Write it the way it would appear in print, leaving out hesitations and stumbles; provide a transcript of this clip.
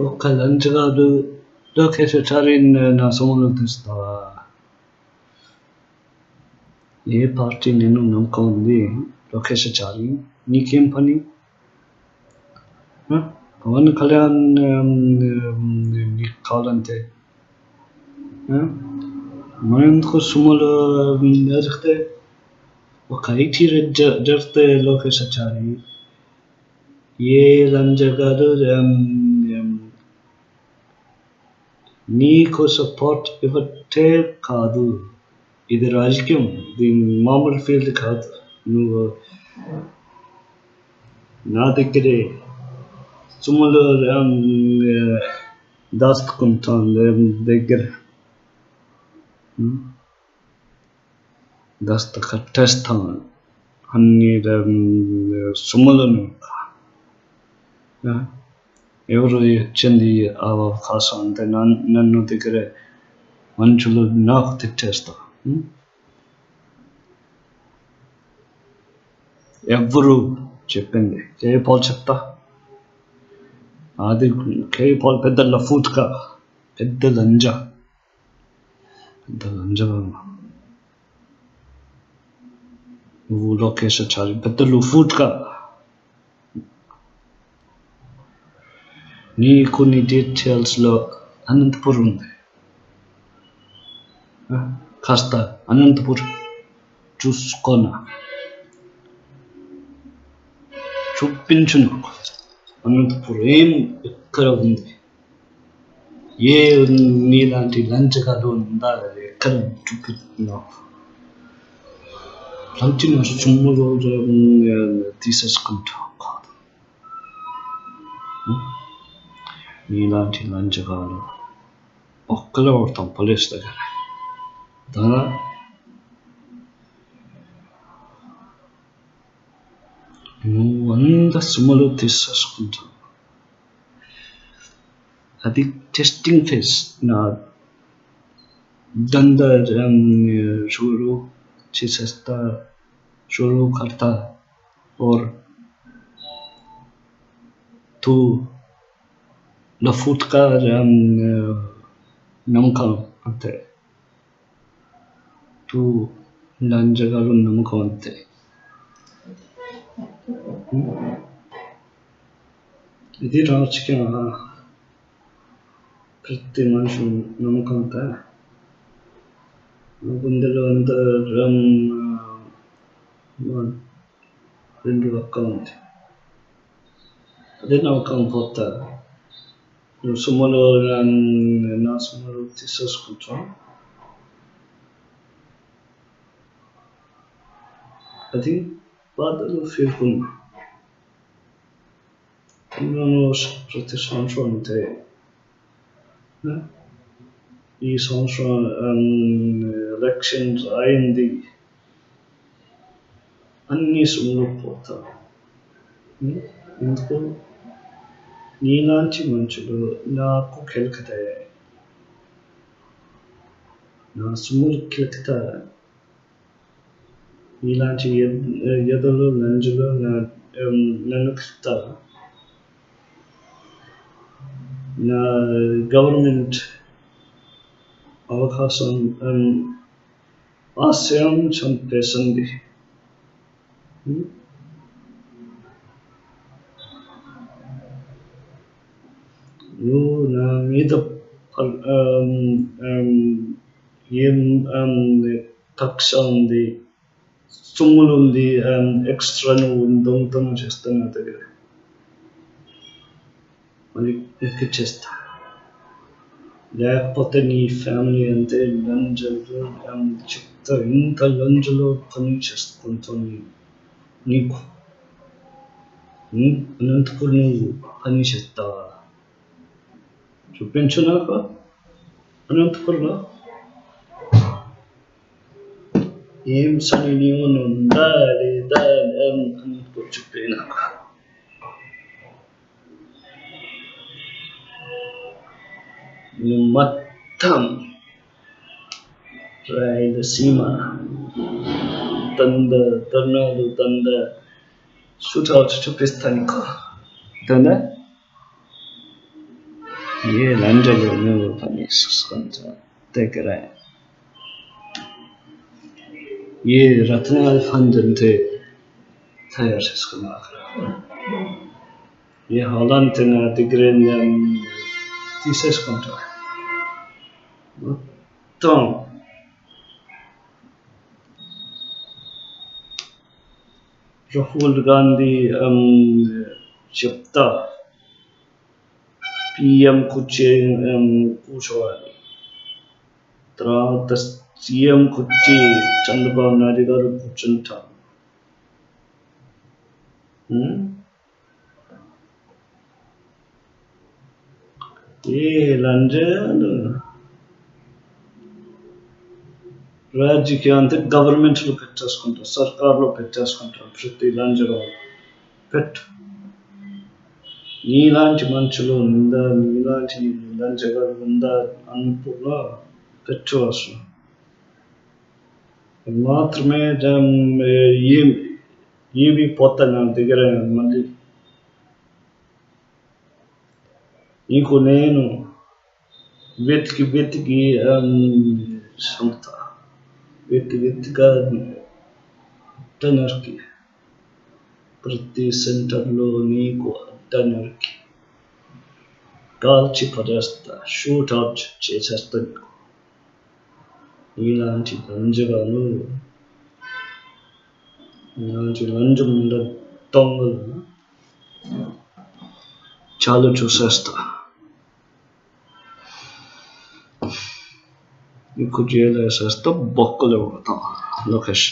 ఒక లంచ్ కాదు లోకేశాచారి నా సొమ్ములు తీస్తావా? ఏ పార్టీ నేను నమ్మకం ఉంది లోకేశాచారి? నీకేం పని? పవన్ కళ్యాణ్ నీకు కావాలంటే మనెందుకు సొమ్ములు జరిగితే ఒక ఐటీ రేట్ జరిగితే లోకేశాచారి ఏ లంచ్ కాదు నీకు సపోర్ట్ ఇవ్వటే కాదు. ఇది రాజకీయం, దీని మామూలు ఫీల్డ్ కాదు. నువ్వు నా దగ్గరే సొమ్ములు దాచుకుంటాను దగ్గర దాస్త కట్టేస్తాను అన్ని సొమ్ములను. ఎవరు ఇచ్చింది ఆ అవకాశం అంటే నన్ను దగ్గర మనుషులు నాకు తెచ్చేస్తా. ఎవరు చెప్పింది? కేఏ పాల్ చెప్తా. అది కేఏ పాల్ పెద్ద లఫూట్గా, పెద్ద లంజ. నువ్వు లోకేశాచారి పెద్ద లఫూట్గా. నీకు నీ డీటెయిల్స్లో అనంతపూర్ ఉంది. కాస్త అనంతపూర్ చూసుకొనా, చూపించు నాకు. అనంతపూర్ ఏం ఎక్కడ ఉంది? ఏ నీలాంటి లంచగాడు ఉందా? ఎక్కడ చూపిస్తున్నావు? లంచ్ సొమ్ములు తీసేసుకుంటావు కాదు. నీలాంటి లంచగాడు ఒక్కలే పడతాం పోలీస్ దగ్గర. దానా నువ్వు అంత సొమ్ములు తీసేసుకుంటావు. అది టెస్టింగ్ ఫేస్. నా దంద शुरू చేసేస్తా, शुरू करता और तू लफूट का నమ్మకం అంతే. तू లంచగాడు నమ్మకం అంతే. ఇది రాజకీయం. ప్రతి మనిషి నమ్మకం అంతా గుండెలో అంత రెండు రకాలు ఉంది. అదే నమ్మకం పోతా. నువ్వు సొమ్ములు నా సొమ్ములు తీసేసుకుంటావు. అది బాధలు ఫీల్ ఉన్నా. ప్రతి సంవత్సరం అంతే. ఈ సంవత్సరం ఎలక్షన్స్ అయింది, అన్ని సొమ్ములు పోతా. ఎందుకు? నీలాంటి మనుషులు నాకు కెలుకుతాయి, నా సొమ్ములు కెలుకుతాయి. నీలాంటి ఎదలు లంజులు నన్ను కెలుకుతారు. నా గవర్నమెంట్ అవకాశం ఆశయం చంపేసింది. నువ్వు నా మీద ఏం కక్ష ఉంది, సొమ్ములు ఉంది, ఎక్స్ట్రా నువ్వు దొంగతనం చేస్తాను నా దగ్గర. అది ఎక్కిచ్చేస్తా. లేకపోతే నీ ఫ్యామిలీ అంతే లంజలు చెప్తా. ఇంత లంజలో పని చేసుకుంటాను నీకు. అనంతపూర్ నువ్వు పని చేస్తావా? చూపించు నాకు. అనంతపూర్లో ఏం సని నీవు ఉందా లేదా అనంతపూర్ చెప్పి నాకు. మొత్తం రాయలసీమ ధర్నాలు షూట్అవుట్ చూపిస్తా నీకు. ये లంజలు నువ్వు పని చూసుకుంటా దగ్గర ఏ రత్నాల ఫండంతే తయారు చేసుకున్నారు ఏ హాలంటే నా దగ్గర తీసేసుకుంటా మొత్తం రాహుల్ గాంధీ చెప్తా PM కూర్చోవాలి తర్వాత CM కుర్చీ చంద్రబాబు నాయుడు గారు కూర్చుంటారు ఏ లంజాలు రాజకీయాన్ని గవర్నమెంట్లో పెట్టేసుకుంటారు సర్కార్లో పెట్టేసుకుంటారు ప్రతి లంజలో పెట్టు నీలాంటి మనుషులు ఉందా నీలాంటి లంచగాడు ఉందా అనుకున్నా పెట్టు అసలు మాత్రమే ఏమి పోతాయి నా దగ్గర మళ్ళీ నీకు నేను వెతికి సంత వెతిగా అడ్డనరికి ప్రతి సెంటర్లో నీకు అడ్డనరికి కాల్చి పడేస్తా షూట్ అవుట్ చేసేస్తా ఇలాంటి లంజగాలు ఇలాంటి లంజం దొంగలు చాలు చూసేస్తా నీకు జైలు వేసేస్తా బొక్కలు కొడతా లోకేష్